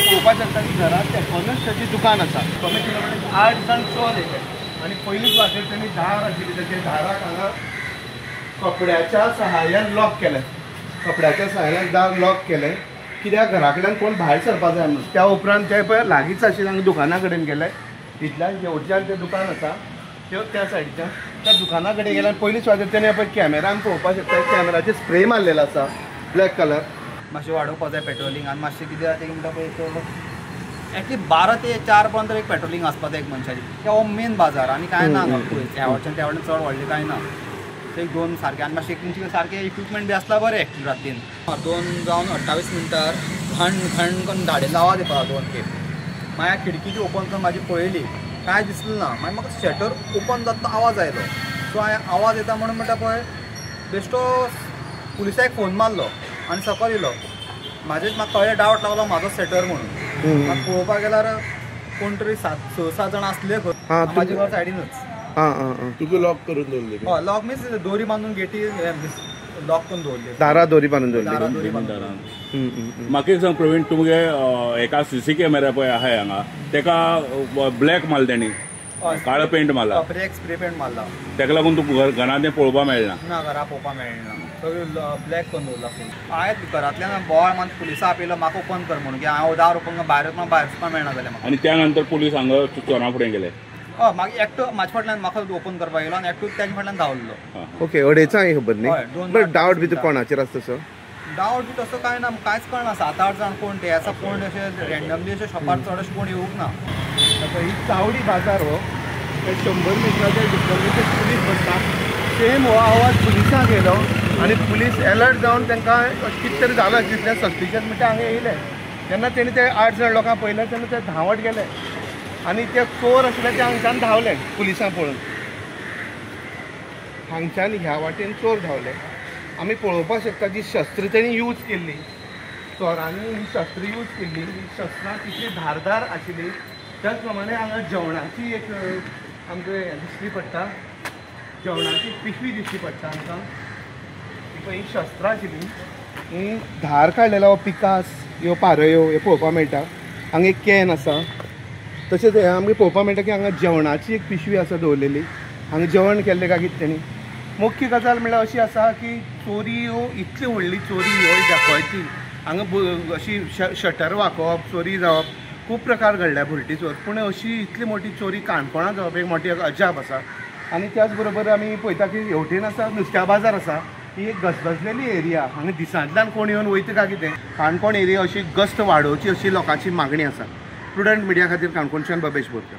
पळोवपाक शकता की घरांत एकोणच ताची दुकान आसा. कमीत कमी 8 जाण चोर येले आनी पयलींच वाटेर तेणी दार आशिल्ली ताचे दाराक हांगा कपड्याच्या सहाय्यान लॉक केलें. कपड्याच्या सहाय्यान दार लॉक केलें कित्याक घरा कडल्यान कोण भायर सरपाक जाय म्हणून. त्या उपरांत ते पळय लागींच आशिल्ल्या हांगा दुकाना कडेन गेले. इतल्यान जेवच्यान तें दुकान आसा त्या सायडीच्यान त्या दुकाना कडेन गेल्यार पयलींच वाटेर तेणी पळय कॅमेरान पळोवपाक शकता. कॅमेराचेर स्प्रे मारलेलो आसा ब्लॅक कलर. मातशें वाडोवपाक जाय पेट्रोलिंग आनी मातशें कितें जाता म्हणटा पळय एटलीस्ट 12 ते 4 पर्यंत एक पेट्रोलिंग आसपा जाय एक मनशाची. हो मेन बाजार आनी कांय ना ह्या वटेच्यान त्या वटेन चड व्हडलें कांय ना. ते दोन सारकें आनी मातशें तुमचे सारकें इक्विपमेंट बी आसला बरें रातीन. 2 जावन 28 मिनटार घण घण करून धाडेचो आवाज येता 2 खेप. मागीर खिडकी ओपन करून म्हाजी पळयली कांय दिसलें ना. मागीर म्हाका शटर ओपन जाता आवाज आयलो. सो हांवें आवाज येता म्हणून म्हणटा पळय बेश्टो पुलिसाक फोन मारलो आनी सकयल येयलो. म्हाका कळ्ळें डावट लागलो म्हाजो सेटर म्हणून. म्हाका पळोवपाक गेल्यार कोण तरी 6-7 जाण आसले खंय म्हाजे घर सायडीनच. तुका लॉक करून दवरले? हय लॉक मीन्स दोरी बांदून गेटी लॉक करून दवरले. दारा दोरी बांदून दवरली. दारा दोरी बांदून. म्हाका एक सांग प्रवीण तुमगे एका सीसी कॅमेरा पळय आहाय हांगा तेका ब्लॅक मारला तेणी काळो पेंट मारला. स्प्रे पेंट मारला. तेका लागून तुका घरांत तें पळोवपाक मेळना? ना घरा पळोवपाक मेळना. सगळें ब्लॅक करून दवरला फूल. हांवें घरांतल्यान बोवाळ मारून पुलिसा आपयलो म्हाका ओपन कर म्हणून की हांव दार ओपन भायर वचपाक मेळना जालें म्हाका. आनी त्या नंतर पुलीस हांगा चोरां फुडें गेले? हय मागीर एकटो म्हाजे फाटल्यान म्हाका ओपन करपाक येयलो आनी एकटो ताजे फाटल्यान धांवलो. ओके अडेचा खबर न्ही. बट डावट बी कोणाचेर आसा तसो? डावट बी तसो कांय ना कांयच कळना. 7-8 जाण कोण ते आसा कोण अशें रँडमली अशें शॉपार चड अशें कोण येवंक ना. आतां ही चावडी बाजार हो 100 मिटराचेर डिस्टन्सीचेर पुलीस बसता. सेम हो आवाज पुलिसांक येयलो आनी पुलीस अलर्ट जावन तांकां कितें तरी जालां दिसलें सस्पिशियस म्हणटा हांगा येयले. तेन्ना तेणी ते 8 जाण लोकांक पळयले तेन्ना ते धांवत गेले आनी ते चोर आशिल्ले ते हांगच्यान धांवले पुलिसांक पळोवन. हांगच्यान ह्या वाटेन चोर धांवले. आमी पळोवपाक शकता जी शस्त्र तेणी यूज केल्ली चोरांनी ही शस्त्र यूज केल्ली ही शस्त्रां तितली धारदार आशिल्ली. त्याच प्रमाणे हांगा जेवणाची एक आमकां दिश्टी पडटा. जेवणाची पिशवी दिश्टी पडटा आमकां. ही शस्त्रां आशिल्ली ही धार काडलेलो हो पिकास ह्यो पारयो ह्यो पळोवपाक मेळटा. हांगा एक कॅन आसा. तशेंच हे आमकां पळोवपाक मेळटा की हांगा जेवणाची एक पिशवी आसा दवरलेली. हांगा जेवण केल्लें काय कितें तेणी. मुख्य गजाल म्हणल्यार अशी आसा की चोरी ह्यो इतली व्हडली चोरी ह्यो दाखोवची हांगा अशी शटर वाकोवप चोरी जावप खूब प्रकार घडल्या भुरटी चोर. पूण अशी इतली मोठी चोरी काणकोणां जावप एक मोठी अजाप आसा. आनी त्याच बरोबर आमी पळयता की हेवटेन आसा नुस्त्या बाजार आसा. ही एक गजगजलेली एरिया. हांगा दिसांतल्यान कोण येवन वयता काय कितें. काणकोण एरिया अशी गस्त वाडोवची अशी लोकांची मागणी आसा. प्रुडंट मिडिया खातीर काणकोणच्यान भवेश बोरकर.